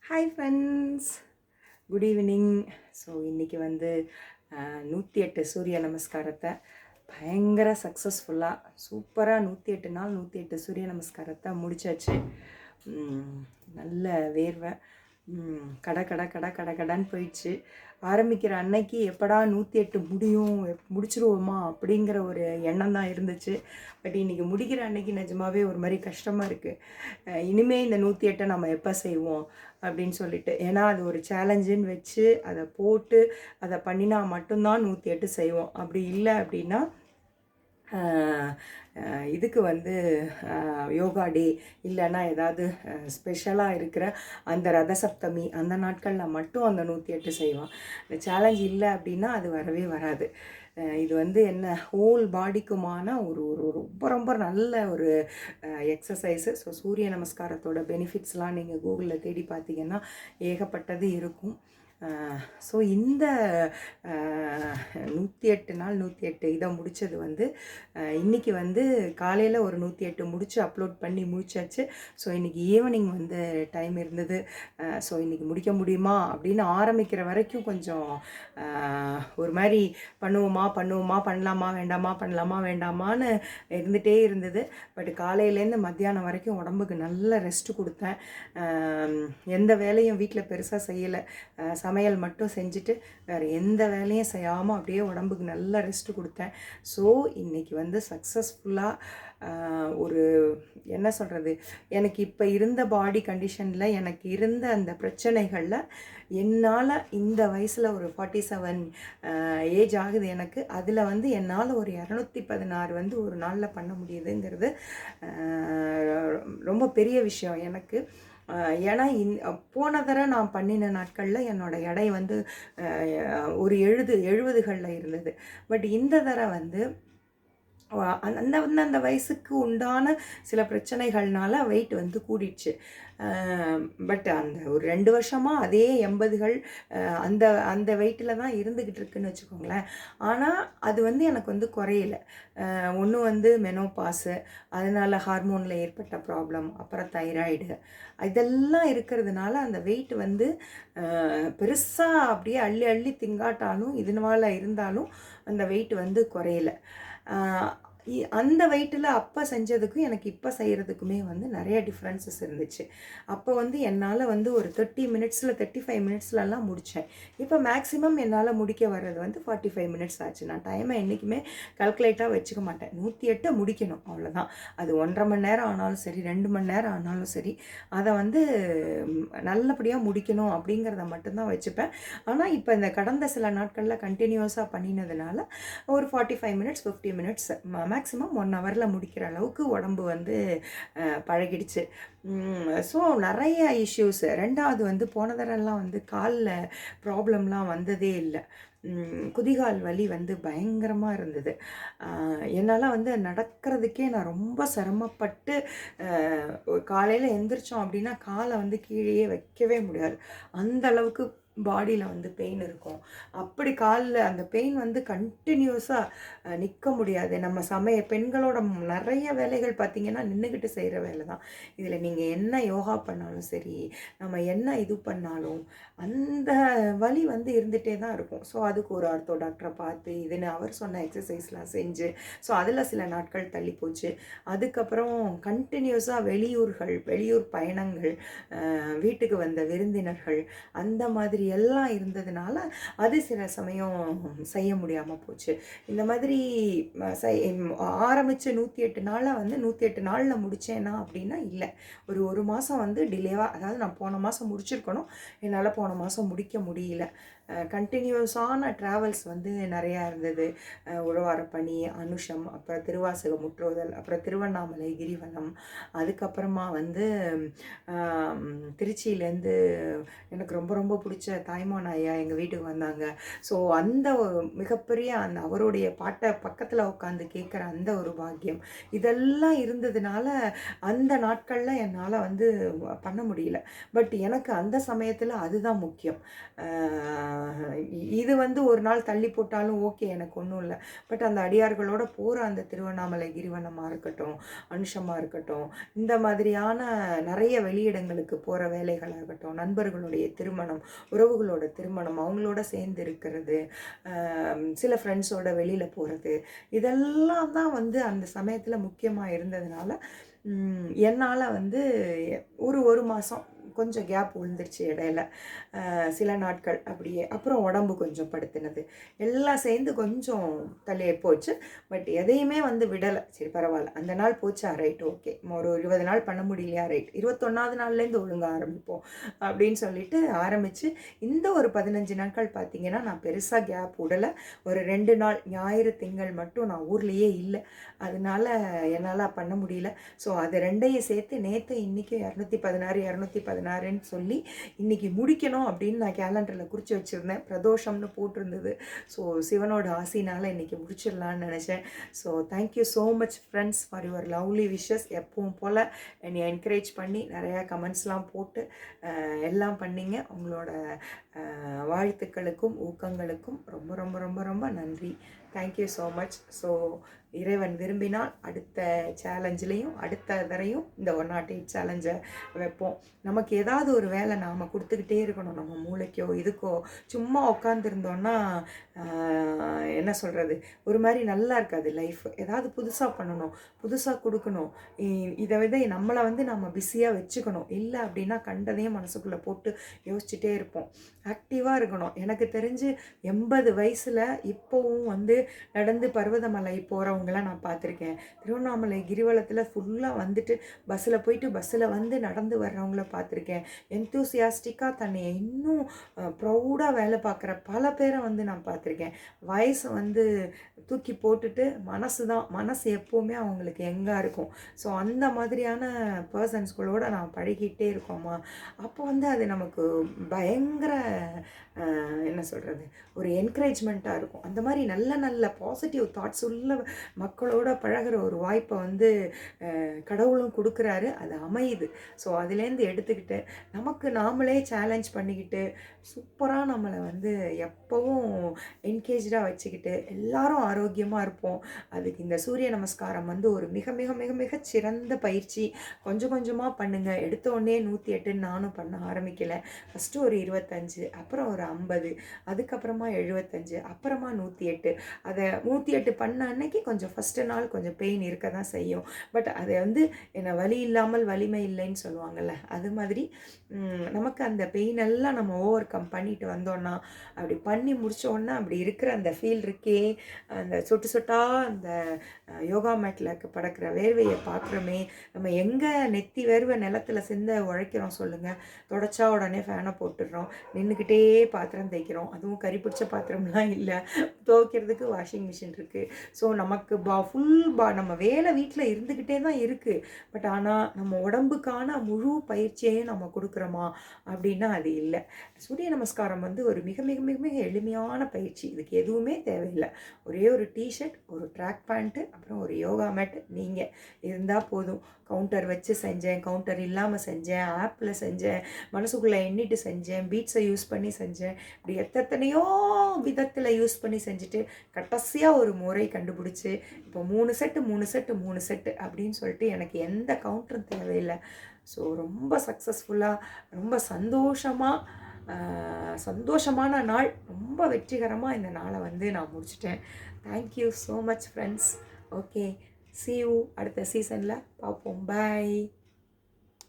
Hi friends, good evening. So இன்றைக்கி வந்து 108 சூரிய நமஸ்காரத்தை பயங்கர சக்ஸஸ்ஃபுல்லாக சூப்பராக 108 நாள் 108 சூரிய நமஸ்காரத்தை முடிச்சாச்சு. நல்ல வேர்வை கட கட கட கட கடன்னு போயிடுச்சு. ஆரம்பிக்கிற அன்னைக்கு எப்படா 108 முடியும், முடிச்சிருவோமா அப்படிங்கிற ஒரு எண்ணம் தான் இருந்துச்சு. பட் இன்றைக்கி முடிக்கிற அன்னைக்கு நிஜமாவே ஒரு மாதிரி கஷ்டமாக இருக்குது. இனிமேல் இந்த 108 நம்ம எப்போ செய்வோம் அப்படின்னு சொல்லிட்டு, ஏன்னா அது ஒரு சேலஞ்சுன்னு வச்சு அதை போட்டு அதை பண்ணினா மட்டும்தான் 108 செய்வோம். அப்படி இல்லை அப்படின்னா இதுக்கு வந்து யோகா டே இல்லைன்னா ஏதாவது ஸ்பெஷலாக இருக்கிற அந்த ரத சப்தமி அந்த நாட்களில் மட்டும் அந்த 108 செய்வோம். இந்த சேலஞ்ச் இல்லை அப்படின்னா அது வரவே வராது. இது வந்து என்ன ஹோல் பாடிக்குமான ஒரு ஒரு ரொம்ப ரொம்ப நல்ல ஒரு எக்ஸசைஸு. ஸோ சூரிய நமஸ்காரத்தோட பெனிஃபிட்ஸ்லாம் நீங்கள் கூகுளில் தேடி பார்த்தீங்கன்னா ஏகப்பட்டது இருக்கும். ஸோ இந்த 108 நாள் 108 இதை முடித்தது வந்து இன்றைக்கி வந்து காலையில் ஒரு 108 முடித்து அப்லோட் பண்ணி முடிச்சாச்சு. ஸோ இன்றைக்கி ஈவினிங் வந்து டைம் இருந்தது. ஸோ இன்றைக்கி முடிக்க முடியுமா அப்படின்னு ஆரம்பிக்கிற வரைக்கும் கொஞ்சம் ஒரு மாதிரி பண்ணுவோமா பண்ணலாமா வேண்டாமான்னு இருந்துகிட்டே இருந்தது. பட் காலையிலேருந்து மத்தியானம் வரைக்கும் உடம்புக்கு நல்ல ரெஸ்ட்டு கொடுத்தேன். எந்த வேலையும் வீட்டில் பெருசாக செய்யலை. சமையல் மட்டும் செஞ்சுட்டு வேறு எந்த வேலையும் செய்யாமல் அப்படியே உடம்புக்கு நல்ல ரெஸ்ட்டு கொடுத்தேன். ஸோ இன்றைக்கி வந்து சக்ஸஸ்ஃபுல்லாக ஒரு என்ன சொல்கிறது, எனக்கு இப்போ இருந்த பாடி கண்டிஷனில் எனக்கு இருந்த அந்த பிரச்சனைகளில் என்னால் இந்த வயசில் ஒரு 47 ஏஜ் ஆகுது எனக்கு. அதில் வந்து என்னால் ஒரு 216 வந்து ஒரு நாளில் பண்ண முடியுதுங்கிறது ரொம்ப பெரிய விஷயம் எனக்கு. ஏன்னா போன தடவை நான் பண்ணின நாட்களில் என்னோடய எடை வந்து ஒரு 70களில் இருந்தது. பட் இந்த தடவை வந்து அந்த வயசுக்கு உண்டான சில பிரச்சனைகள்னால வெயிட் வந்து கூடிடுச்சு. பட் அந்த ஒரு 2 வருஷமாக அதே 80கள் அந்த அந்த வெயிட்டில் தான் இருந்துக்கிட்டு இருக்குன்னு வச்சுக்கோங்களேன். ஆனால் அது வந்து எனக்கு வந்து குறையல. ஒன்று வந்து மெனோபாஸு, அதனால் ஹார்மோனில் ஏற்பட்ட ப்ராப்ளம், அப்புறம் தைராய்டு, இதெல்லாம் இருக்கிறதுனால அந்த வெயிட் வந்து பெருசாக அப்படியே அள்ளி அள்ளி திங்காட்டாலும் இதனால இருந்தாலும் அந்த வெயிட் வந்து குறையல. அந்த வெயிட்டில் அப்போ செஞ்சதுக்கும் எனக்கு இப்போ செய்கிறதுக்குமே வந்து நிறைய டிஃப்ரென்சஸ் இருந்துச்சு. அப்போ வந்து என்னால் வந்து ஒரு 30 மினிட்ஸில் 35 மினிட்ஸ்லலாம் முடித்தேன். இப்போ மேக்ஸிமம் என்னால் முடிக்க வர்றது வந்து 45 மினிட்ஸ் ஆச்சு. நான் டைமை என்றைக்குமே கால்குலேட்டாக வச்சுக்க மாட்டேன். 108 முடிக்கணும், அவ்வளோதான். அது 1.5 மணி நேரம் ஆனாலும் சரி, 2 மணி நேரம் ஆனாலும் சரி, அதை வந்து நல்லபடியாக முடிக்கணும் அப்படிங்கிறத மட்டும்தான் வச்சுப்பேன். ஆனால் இப்போ இந்த கடந்த சில நாட்களில் கண்டினியூஸாக பண்ணினதுனால ஒரு 45 மினிட்ஸ் 50 மினிட்ஸ் மேக்ஸிமம் 1 ஹவரில் முடிக்கிற அளவுக்கு உடம்பு வந்து பழகிடுச்சு. ஸோ நிறைய இஷ்யூஸ். ரெண்டாவது வந்து போன தடவைலாம் வந்து காலில் ப்ராப்ளம்லாம் வந்ததே இல்லை. குதிகால் வலி வந்து பயங்கரமாக இருந்தது. என்னால் வந்து நடக்கிறதுக்கே நான் ரொம்ப சிரமப்பட்டு காலையில் எந்திரிச்சோம் அப்படின்னா காலை வந்து கீழேயே வைக்கவே முடியாது. அந்த அளவுக்கு பாடியில் வந்து பெயின் இருக்கும். அப்படி காலில் அந்த பெயின் வந்து கண்டினியூஸாக நிற்க முடியாது. நம்ம பெண்களோட நிறைய வேலைகள் பார்த்திங்கன்னா நின்றுக்கிட்டு செய்கிற வேலை தான். இதில் நீங்கள் என்ன யோகா பண்ணாலும் சரி, நம்ம என்ன இது பண்ணாலும் அந்த வலி வந்து இருந்துகிட்டே தான் இருக்கும். ஸோ அதுக்கு ஒரு ஆர்த்தோ டாக்டரை பார்த்து இதுன்னு அவர் சொன்ன எக்ஸசைஸ்லாம் செஞ்சு, ஸோ அதில் சில நாட்கள் தள்ளி போச்சு. அதுக்கப்புறம் கண்டினியூஸாக வெளியூர் பயணங்கள், வீட்டுக்கு வந்த விருந்தினர்கள், அந்த மாதிரி எல்லாம் இருந்ததுனால அது சில சமயம் செய்ய முடியாமல் போச்சு. இந்த மாதிரி ஆரம்பித்த 108 நாளாக வந்து 108 நாளில் முடித்தேன்னா அப்படின்னா இல்லை, ஒரு மாதம் வந்து டிலேவாக, அதாவது நான் போன மாதம் முடிச்சிருக்கணும், என்னால் போன மாதம் முடிக்க முடியல. கண்டினியூஸான ட்ராவல்ஸ் வந்து நிறையா இருந்தது. உழவாரப்பணி, அனுஷம், அப்புறம் திருவாசக முற்றோதல், அப்புறம் திருவண்ணாமலை கிரிவலம், அதுக்கப்புறமா வந்து திருச்சியிலேருந்து எனக்கு ரொம்ப ரொம்ப பிடிச்ச தாய்மான் ஐயா எங்கள் வீட்டுக்கு வந்தாங்க. ஸோ அந்த மிகப்பெரிய அந்த அவருடைய பாட்டை பக்கத்தில் உட்காந்து கேட்குற அந்த ஒரு பாக்கியம் இதெல்லாம் இருந்ததுனால அந்த நாட்களில் என்னால் வந்து பண்ண முடியல. பட் எனக்கு அந்த சமயத்தில் அதுதான் முக்கியம். இது வந்து ஒரு நாள் தள்ளி போட்டாலும் ஓகே, எனக்கு ஒன்றும் இல்லை. பட் அந்த அடியார்களோட போகிற அந்த திருவண்ணாமலை கிரிவலமாக இருக்கட்டும், அனுஷமாக இருக்கட்டும், இந்த மாதிரியான நிறைய வெளியிடங்களுக்கு போகிற வேலைகளாக இருக்கட்டும், நண்பர்களுடைய திருமணம், உறவுகளோட திருமணம், அவங்களோட சேர்ந்து இருக்கிறது, சில ஃப்ரெண்ட்ஸோட வெளியில் போகிறது, இதெல்லாம் தான் வந்து அந்த சமயத்தில் முக்கியமாக இருந்ததுனால என்னால் வந்து ஒரு மாதம் கொஞ்சம் கேப் விழுந்துருச்சு இடையில, சில நாட்கள் அப்படியே. அப்புறம் உடம்பு கொஞ்சம் படுத்தினது எல்லாம் சேர்ந்து கொஞ்சம் தள்ளியே போச்சு. பட் எதையுமே வந்து விடலை. சரி பரவாயில்ல, அந்த நாள் போச்சா, ரைட், ஓகே, ஒரு 20 நாள் பண்ண முடியலையா, ரைட், 21வது நாள்லேருந்து ஒழுங்காக ஆரம்பிப்போம் அப்படின்னு சொல்லிட்டு ஆரம்பித்து இந்த ஒரு 15 நாட்கள் பார்த்திங்கன்னா நான் பெருசாக கேப் விடலை. ஒரு 2 நாள் ஞாயிறு திங்கள் மட்டும் நான் ஊர்லேயே இல்லை, அதனால என்னால் பண்ண முடியல. ஸோ அது ரெண்டையும் சேர்த்து நேற்று இன்றைக்கி 216 சொல்லி இன்றைக்கி முடிக்கணும் அப்படின்னு நான் கேலண்டரில் குறித்து வச்சுருந்தேன். பிரதோஷம்னு போட்டிருந்தது. ஸோ சிவனோட ஆசையினால் இன்றைக்கி முடிச்சிடலான்னு நினச்சேன். So thank you so much friends for your lovely wishes. எப்பவும் போல் என்னை என்கரேஜ் பண்ணி நிறையா கமெண்ட்ஸ்லாம் போட்டு எல்லாம் பண்ணிங்க. உங்களோட வாழ்த்துக்களுக்கும் ஊக்கங்களுக்கும் ரொம்ப ரொம்ப ரொம்ப ரொம்ப நன்றி. Thank you so much. ஸோ இறைவன் விரும்பினால் அடுத்த சேலஞ்சிலையும் அடுத்த தரையும் இந்த 108 சேலஞ்சை வைப்போம். நமக்கு ஏதாவது ஒரு வேலை நாம் கொடுத்துக்கிட்டே இருக்கணும். நம்ம மூளைக்கோ இதுக்கோ சும்மா உட்காந்துருந்தோன்னா என்ன சொல்கிறது, ஒரு மாதிரி நல்லா இருக்காது லைஃப். ஏதாவது புதுசாக பண்ணணும், புதுசாக கொடுக்கணும். இதை விட நம்மளை வந்து நம்ம பிஸியாக வச்சுக்கணும். இல்லை அப்படின்னா கண்டதையும் மனசுக்குள்ளே போட்டு யோசிச்சுட்டே இருப்போம். ஆக்டிவாக இருக்கணும். எனக்கு தெரிஞ்சு 80 வயசில் இப்போவும் வந்து நடந்து பர்வதமலை போகிறவங்களாம் நான் பார்த்துருக்கேன். திருவண்ணாமலை கிரிவலத்தில் ஃபுல்லாக வந்துட்டு பஸ்ஸில் போயிட்டு பஸ்ஸில் வந்து நடந்து வர்றவங்கள பார்த்துருக்கேன். என்தூசியாஸ்டிக்காக தன்னை இன்னும் ப்ரௌடாக வேலை பார்க்குற பல பேரை வந்து நான் பார்த்துருக்கேன். வயசு வந்து தூக்கி போட்டுட்டு மனசு எப்போவுமே அவங்களுக்கு எங்கே இருக்கும். ஸோ அந்த மாதிரியான பர்சன்ஸ்களோட நான் பழகிட்டே இருக்கோமா, அப்போ வந்து அது நமக்கு பயங்கர என்ன சொல்கிறது, ஒரு என்கரேஜ்மெண்ட்டாக இருக்கும். அந்த மாதிரி நல்ல நல்ல பாசிட்டிவ் தாட்ஸ் உள்ள மக்களோட பழகிற ஒரு வாய்ப்பை வந்து கடவுளும் கொடுக்குறாரு. அது அமையுது. ஸோ அதுலேருந்து எடுத்துக்கிட்டு நமக்கு நாமளே சேலஞ்ச் பண்ணிக்கிட்டு சூப்பராக நம்மளை வந்து எப்போவும் என்கேஜாக வச்சுக்கிட்டு எல்லாரும் ஆரோக்கியமாக இருப்போம். அதுக்கு இந்த சூரிய நமஸ்காரம் வந்து ஒரு மிக மிக மிக மிக சிறந்த பயிற்சி. கொஞ்சம் கொஞ்சமாக பண்ணுங்கள். எடுத்த உடனே 108 நானும் பண்ண ஆரம்பிக்கலை. ஃபஸ்ட்டு ஒரு 25, அப்புறம் ஒரு 50, அதுக்கப்புறமா 75, அப்புறமா 108. அதை 108 பண்ண அன்னைக்கு கொஞ்சம் ஃபஸ்ட்டு நாள் கொஞ்சம் பெயின் இருக்க தான் செய்யும். பட் அதை வந்து என்னை வலி இல்லாமல் வலிமை இல்லைன்னு சொல்லுவாங்கள்ல, அது மாதிரி நமக்கு அந்த பெயினெல்லாம் நம்ம ஓவர் கம் பண்ணிட்டு வந்தோன்னா, அப்படி பண்ணி முடித்தோன்னா அப்படி இருக்கிற அந்த ஃபீல் இருக்கே, அந்த சொட்டு சொட்டாக அந்த யோகா மேட்டில் படக்கிற வேர்வையை பார்க்குறோமே, நம்ம எங்கே நெத்தி வேர்வை நிலத்தில் சிந்த உழைக்கிறோம் சொல்லுங்கள். தொடச்சா உடனே ஃபேனை போட்டுடுறோம், நின்றுக்கிட்டே பாத்திரம் தேய்க்கிறோம். அதுவும் கறி பிடிச்ச பாத்திரம்லாம் இல்லை, துவைக்கிறதுக்கு வாஷிங் மிஷின் இருக்குது. ஸோ நமக்கு நம்ம வேலை வீட்டில் இருந்துக்கிட்டே தான் இருக்குது. பட் ஆனால் நம்ம உடம்புக்கான முழு பயிற்சியையும் நம்ம கொடுக்குறோமா அப்படின்னா அது இல்லை. சூரிய நமஸ்காரம் வந்து ஒரு மிக மிக மிக மிக எளிமையான பயிற்சி. இதுக்கு எதுவுமே தேவையில்லை. ஒரே ஒரு டிஷர்ட், ஒரு ட்ராக் பேண்ட்டு, அப்புறம் ஒரு யோகா மேட் நீங்கள் இருந்தால் போதும். கவுண்டர் வச்சு செஞ்சேன், கவுண்டர் இல்லாமல் செஞ்சேன், ஆப்பில் செஞ்சேன், மனசுக்குள்ளே எண்ணிட்டு செஞ்சேன், பீட்ஸை யூஸ் பண்ணி செஞ்சேன். இப்படி எத்தனையோ விதத்தில் யூஸ் பண்ணி செஞ்சுட்டு கடைசியாக ஒரு முறை கண்டுபிடிச்சி இப்போ 3 செட்டு அப்படின்னு சொல்லிட்டு எனக்கு எந்த கவுண்டரும் தேவையில்லை. ஸோ ரொம்ப சக்ஸஸ்ஃபுல்லாக, ரொம்ப சந்தோஷமான நாள், ரொம்ப வெற்றிகரமாக இந்த நாளை வந்து நான் முடிச்சிட்டேன். Thank you so much friends. Okay, see you அடுத்த சீசனில் பார்ப்போம். பாய்.